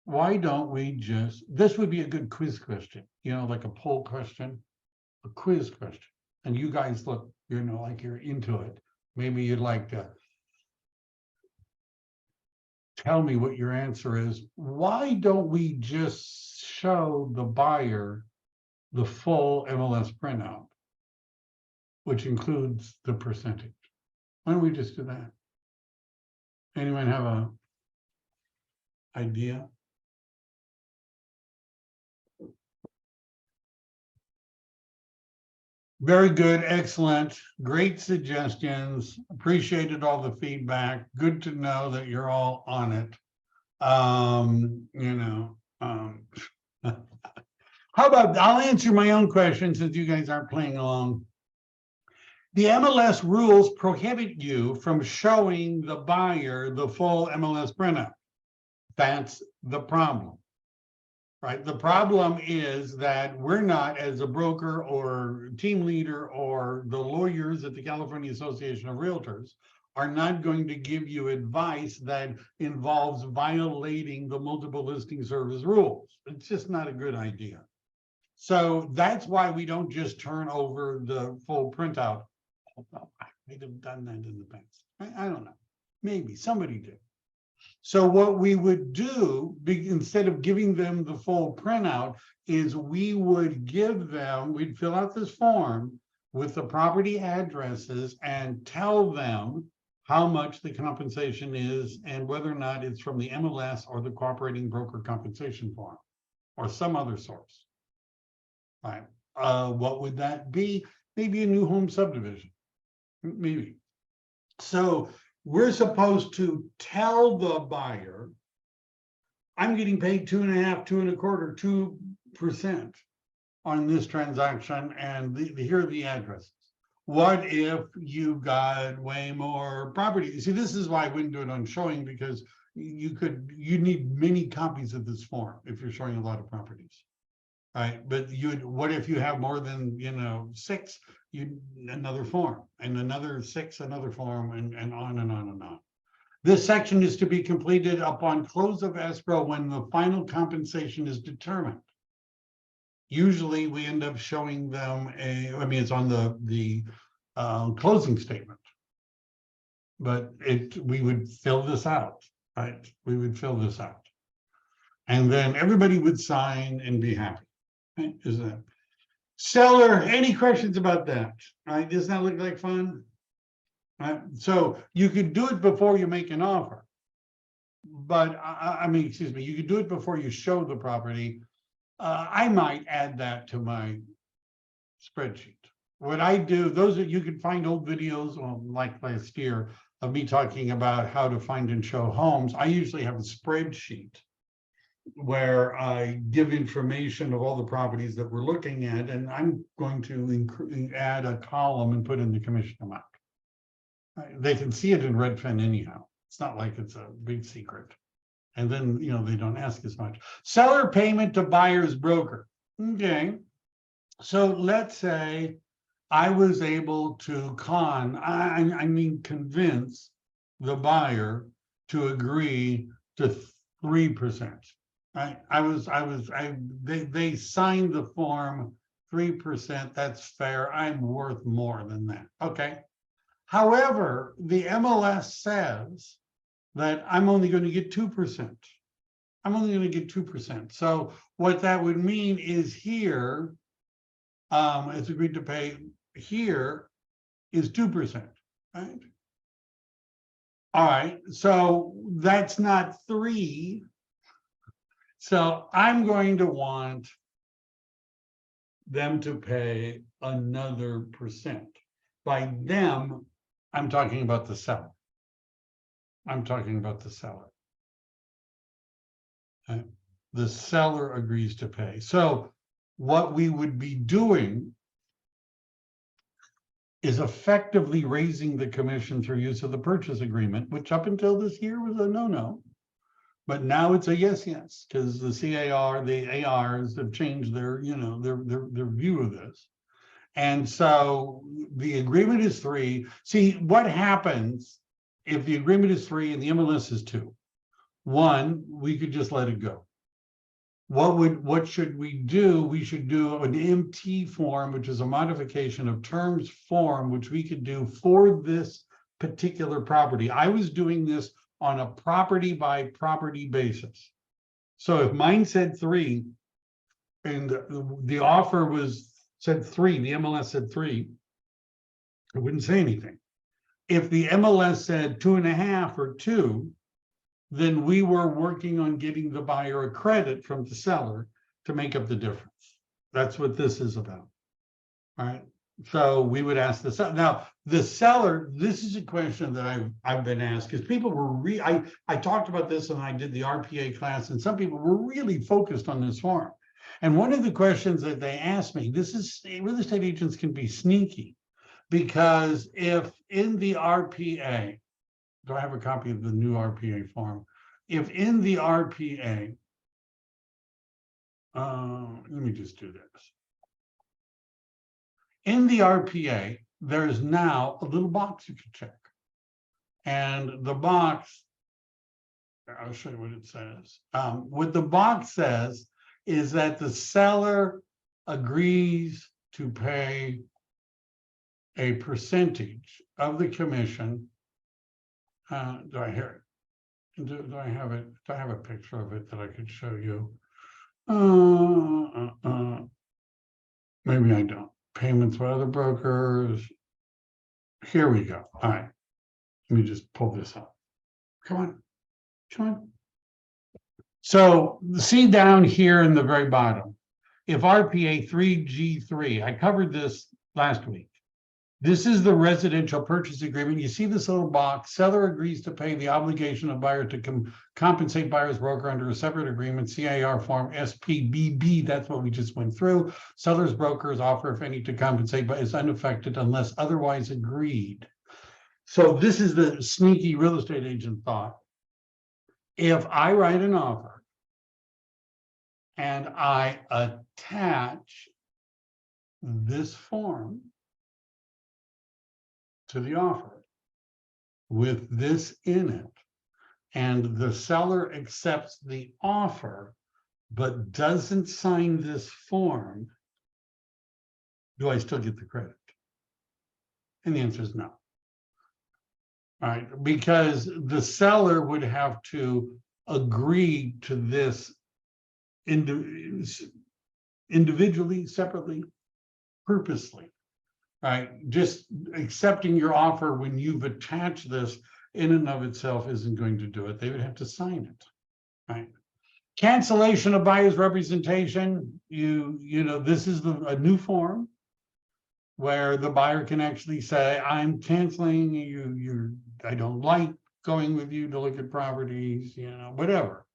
Why don't we just, this would be a good quiz question, you know, like a poll question, a quiz question. And you guys look, you know, like you're into it. Maybe you'd like to tell me what your answer is. Why don't we just show the buyer the full MLS printout, which includes the percentage? Why don't we just do that? Anyone have a idea? Very good, excellent, great suggestions. Appreciated all the feedback. Good to know that you're all on it. You know, how about I'll answer my own question since you guys aren't playing along. The MLS rules prohibit you from showing the buyer the full MLS printout. That's the problem. Right. The problem is that we're not, as a broker or team leader or the lawyers at the California Association of Realtors, are not going to give you advice that involves violating the multiple listing service rules. It's just not a good idea. So that's why we don't just turn over the full printout. I might have done that in the past. I don't know. Maybe somebody did. So what we would do, instead of giving them the full printout, is we would give them, we'd fill out this form with the property addresses and tell them how much the compensation is and whether or not it's from the MLS or the cooperating broker compensation form or some other source. Right. What would that be? Maybe a new home subdivision. Maybe. So we're supposed to tell the buyer, I'm getting paid 2.5%, 2.25%, 2% on this transaction, and here are the addresses. What if you've got way more property? You see, this is why I wouldn't do it on showing, because you need many copies of this form if you're showing a lot of properties. Right, but what if you have more than 6? Another form, and another 6, another form, and on and on and on. This section is to be completed upon close of escrow when the final compensation is determined. Usually, we end up showing them it's on the closing statement, but we would fill this out, right? We would fill this out, and then everybody would sign and be happy. Right? Is that seller? Any questions about that? Right? Does that look like fun? Right? So you could do it before you make an offer, but excuse me, you could do it before you show the property. I might add that to my spreadsheet. What I do, you can find old videos, like last year, of me talking about how to find and show homes. I usually have a spreadsheet where I give information of all the properties that we're looking at, and I'm going to add a column and put in the commission amount. They can see it in Redfin anyhow. It's not like it's a big secret. And then, they don't ask as much. Seller payment to buyer's broker. Okay. So let's say I was able to convince the buyer to agree to 3%. Right? They signed the form, 3%, that's fair. I'm worth more than that. Okay. However, the MLS says that I'm only going to get 2%. I'm only going to get 2%. So what that would mean is here, it's agreed to pay, here is 2%, right? All right, so that's not 3. So I'm going to want them to pay another percent. By them, I'm talking about the seller. I'm talking about the seller. Okay. the seller agrees to pay. So what we would be doing is effectively raising the commission through use of the purchase agreement, which up until this year was a no-no. But now it's a yes, because the ARs have changed their, their view of this. And so the agreement is 3. See, what happens if the agreement is 3 and the MLS is 2? 1, we could just let it go. What should we do? We should do an MT form, which is a modification of terms form, which we could do for this particular property. I was doing this on a property by property basis. So if mine said 3 and the offer said 3, the MLS said 3, I wouldn't say anything. If the MLS said 2.5 or 2, then we were working on getting the buyer a credit from the seller to make up the difference. That's what this is about. All right. So we would ask the seller. Now, the seller, this is a question that I've been asked, because people were I talked about this and I did the RPA class, and some people were really focused on this form. And one of the questions that they asked me, real estate agents can be sneaky, because if in the RPA, do I have a copy of the new RPA form? If in the RPA, let me just do this. In the RPA, there is now a little box you can check. And the box, I'll show you what it says. What the box says is that the seller agrees to pay a percentage of the commission. Do I hear it? Do I have it? Do I have a picture of it that I could show you? Maybe I don't. Payments by other brokers. Here we go. All right. Let me just pull this up. Come on. So see down here in the very bottom, if RPA 3G3, I covered this last week. This is the residential purchase agreement. You see this little box, seller agrees to pay the obligation of buyer to compensate buyer's broker under a separate agreement, CAR form SPBB, that's what we just went through. Seller's broker's offer, if any, to compensate, but is unaffected unless otherwise agreed. So this is the sneaky real estate agent thought. If I write an offer and I attach this form to the offer with this in it, and the seller accepts the offer but doesn't sign this form, do I still get the credit? And the answer is no. All right, because the seller would have to agree to this individually, separately, purposely. Right, just accepting your offer when you've attached this in and of itself isn't going to do it. They would have to sign it. Right. Cancellation of buyer's representation. This is a new form where the buyer can actually say, I'm canceling you. I don't like going with you to look at properties, whatever.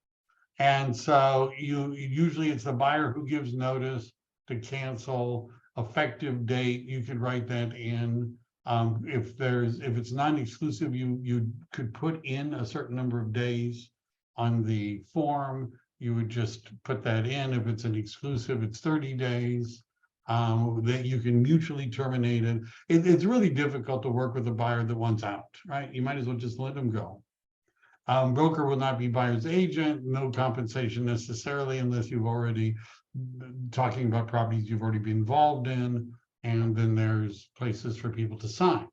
And so usually it's the buyer who gives notice to cancel. Effective date, you could write that in. If it's non-exclusive, you could put in a certain number of days on the form. You would just put that in. If it's an exclusive, it's 30 days. That you can mutually terminate it. It's really difficult to work with a buyer that wants out, right? You might as well just let them go. Broker will not be buyer's agent, no compensation necessarily unless you've already talking about properties you've already been involved in, and then there's places for people to sign.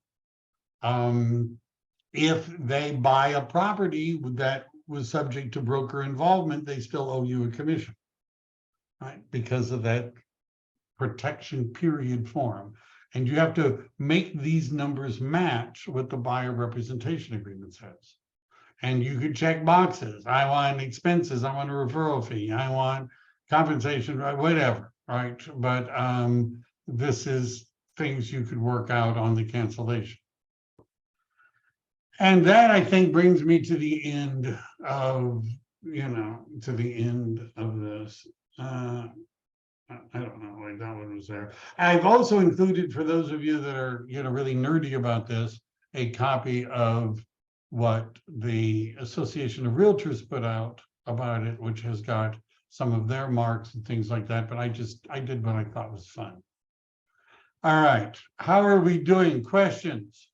If they buy a property that was subject to broker involvement, they still owe you a commission, right? Because of that protection period form. And you have to make these numbers match what the buyer representation agreement says. And you could check boxes. I want expenses. I want a referral fee. I want compensation, whatever, right? But this is things you could work out on the cancellation. And that, I think, brings me to the end of to the end of this. I don't know why that one was there. I've also included, for those of you that are, really nerdy about this, a copy of what the Association of Realtors put out about it, which has got some of their marks and things like that. But I did what I thought was fun. All right. How are we doing? Questions?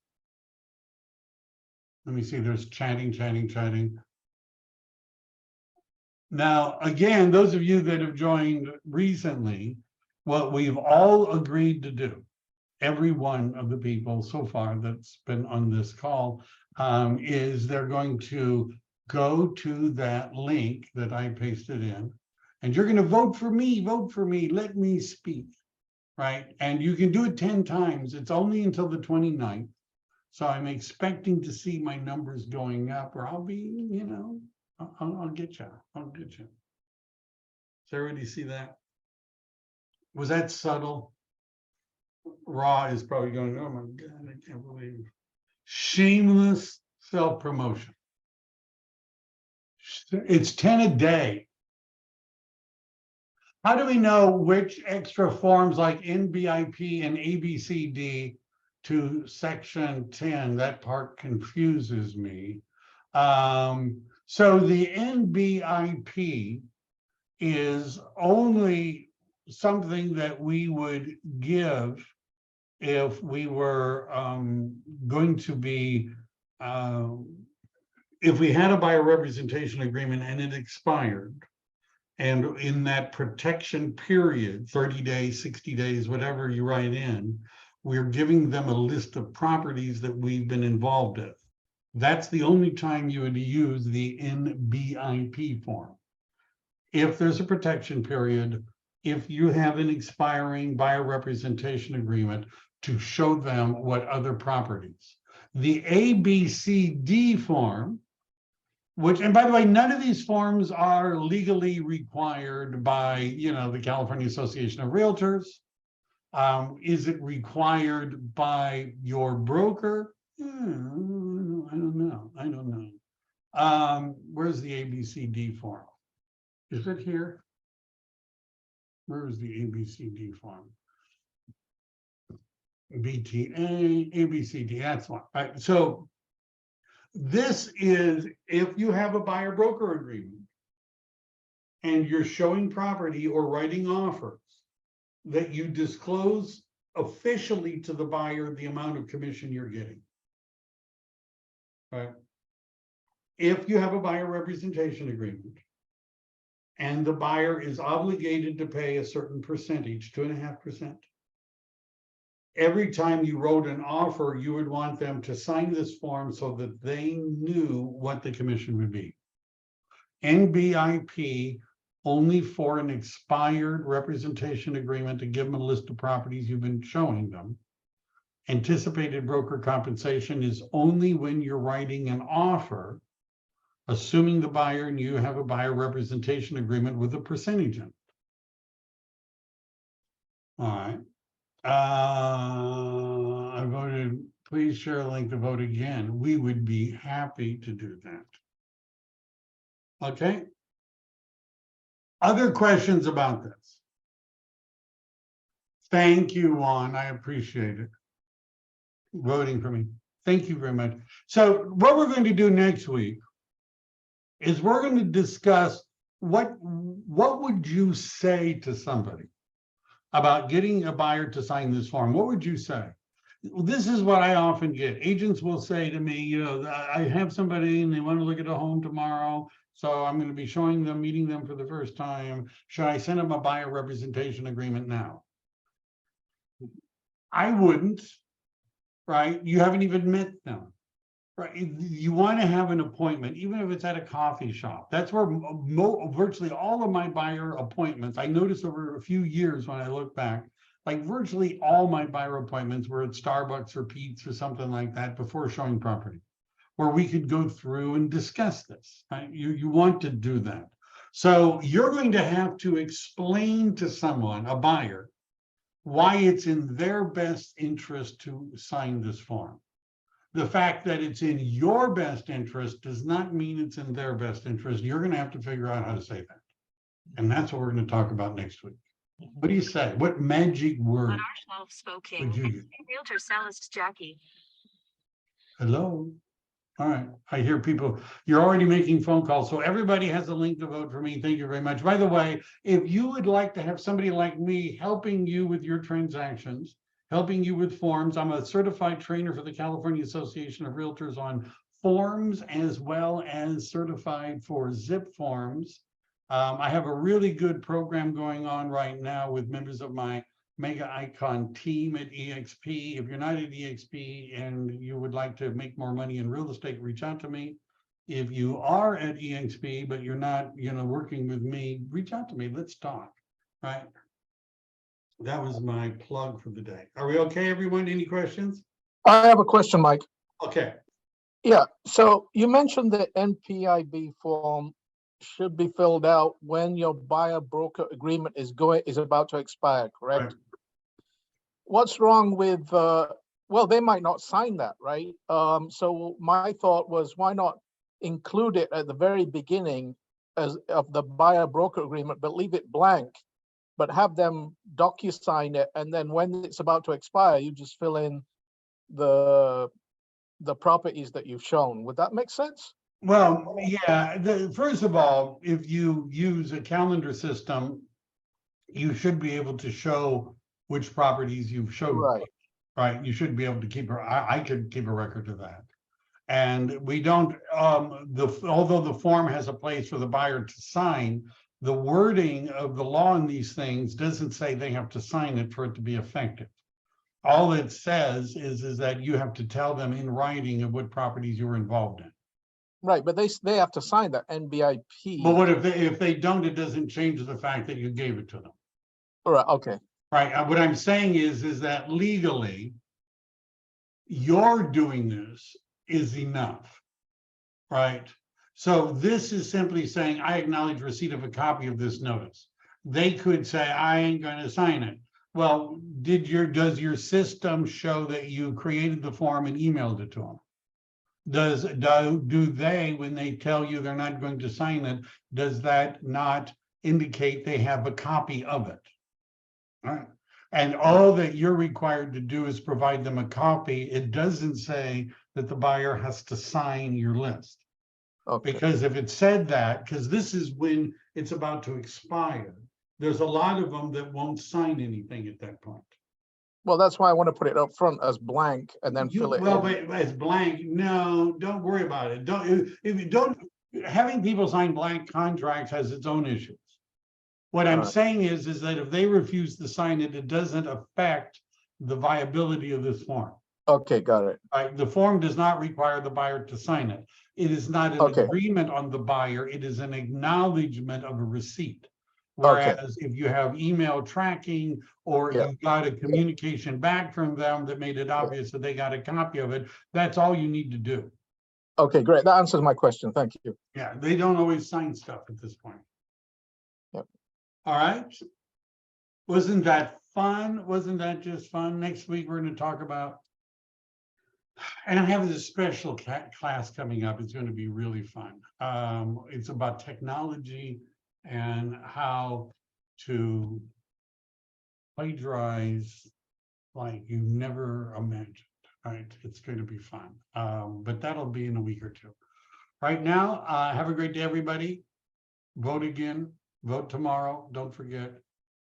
Let me see. There's chatting. Now, again, those of you that have joined recently, what we've all agreed to do, every one of the people so far that's been on this call, is they're going to go to that link that I pasted in, and you're going to vote for me, let me speak, right? And you can do it 10 times. It's only until the 29th. So I'm expecting to see my numbers going up, or I'll be, I'll get you. Does everybody see that? Was that subtle? Raw is probably going, oh my God, I can't believe. Shameless self-promotion. It's 10 a day. How do we know which extra forms like NBIP and ABCD to section 10? That part confuses me. So the NBIP is only something that we would give if we were going to be, if we had a buyer representation agreement and it expired, and in that protection period, 30 days, 60 days, whatever you write in, we're giving them a list of properties that we've been involved with. That's the only time you would use the NBIP form. If there's a protection period, if you have an expiring buyer representation agreement, to show them what other properties. The ABCD form, which, and by the way, none of these forms are legally required by, the California Association of Realtors. Is it required by your broker? I don't know. Where's the ABCD form? Is it here? Where is the ABCD form? BTA, ABCD, that's one. All right, so this is if you have a buyer broker agreement and you're showing property or writing offers, that you disclose officially to the buyer the amount of commission you're getting. Right? If you have a buyer representation agreement and the buyer is obligated to pay a certain percentage, 2.5%, every time you wrote an offer, you would want them to sign this form so that they knew what the commission would be. NBIP only for an expired representation agreement to give them a list of properties you've been showing them. Anticipated broker compensation is only when you're writing an offer, assuming the buyer and you have a buyer representation agreement with a percentage in it. All right. I voted, please share a link to vote again. We would be happy to do that. Okay. Other questions about this? Thank you, Juan. I appreciate it. Voting for me. Thank you very much. So what we're going to do next week is we're going to discuss what would you say to somebody about getting a buyer to sign this form. What would you say? This is what I often get. Agents will say to me, I have somebody and they want to look at a home tomorrow, so I'm going to be showing them, meeting them for the first time. Should I send them a buyer representation agreement now? I wouldn't, right? You haven't even met them. Right, you want to have an appointment, even if it's at a coffee shop. That's where virtually all of my buyer appointments, I noticed over a few years when I look back, like virtually all my buyer appointments were at Starbucks or Pete's or something like that before showing property, where we could go through and discuss this. Right? You want to do that. So you're going to have to explain to someone, a buyer, why it's in their best interest to sign this form. The fact that it's in your best interest does not mean it's in their best interest. You're going to have to figure out how to say that. And that's what we're going to talk about next week. What do you say? What magic word would you use? Realtor Stylist Jackie. Hello. All right. I hear people, you're already making phone calls. So everybody has a link to vote for me. Thank you very much. By the way, if you would like to have somebody like me helping you with your transactions, helping you with forms, I'm a certified trainer for the California Association of Realtors on forms, as well as certified for zip forms. I have a really good program going on right now with members of my Mega Icon team at EXP. If you're not at EXP and you would like to make more money in real estate, reach out to me. If you are at EXP, but you're not, working with me, reach out to me. Let's talk, right? That was my plug for the day. Are we okay, everyone? Any questions? I have a question, Mike. Okay. Yeah, so you mentioned the NPIB form should be filled out when your buyer broker agreement is about to expire, correct? Right. What's wrong with well, they might not sign that, right? So my thought was, why not include it at the very beginning as of the buyer broker agreement, but leave it blank, but have them docu-sign it, and then when it's about to expire, you just fill in the properties that you've shown. Would that make sense? Well, yeah. First of all, if you use a calendar system, you should be able to show which properties you've showed. Right. Right. You should be able to keep I could keep a record of that. And we don't, although the form has a place for the buyer to sign, the wording of the law in these things doesn't say they have to sign it for it to be effective. All it says is that you have to tell them in writing of what properties you're involved in. Right, but they have to sign that NBIP. But what if they don't? It doesn't change the fact that you gave it to them. All right, okay. Right. What I'm saying is that legally, your doing this is enough. Right. So this is simply saying, I acknowledge receipt of a copy of this notice. They could say, I ain't going to sign it. Well, does your system show that you created the form and emailed it to them? Do they, when they tell you they're not going to sign it, does that not indicate they have a copy of it? All right. And all that you're required to do is provide them a copy. It doesn't say that the buyer has to sign your list. Okay. Because if it said that, because this is when it's about to expire, there's a lot of them that won't sign anything at that point. Well, that's why I want to put it up front as blank and then fill it Well, in. but as blank, no, don't worry about it. If you don't, having people sign blank contracts has its own issues. What I'm saying is that if they refuse to sign it, it doesn't affect the viability of this form. Okay, got it. Right? The form does not require the buyer to sign it. It is not an agreement on the buyer. It is an acknowledgement of a receipt. Whereas if you have email tracking or you got a communication back from them that made it obvious that they got a copy of it, that's all you need to do. Okay, great. That answers my question. Thank you. Yeah, they don't always sign stuff at this point. Yep. All right. Wasn't that fun? Wasn't that just fun? Next week, we're going to talk about, and I have this special class coming up. It's going to be really fun. It's about technology and how to plagiarize like you never imagined. Right? It's going to be fun. But that'll be in a week or two. Right now, have a great day, everybody. Vote again. Vote tomorrow. Don't forget.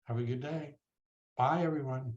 Have a good day. Bye, everyone.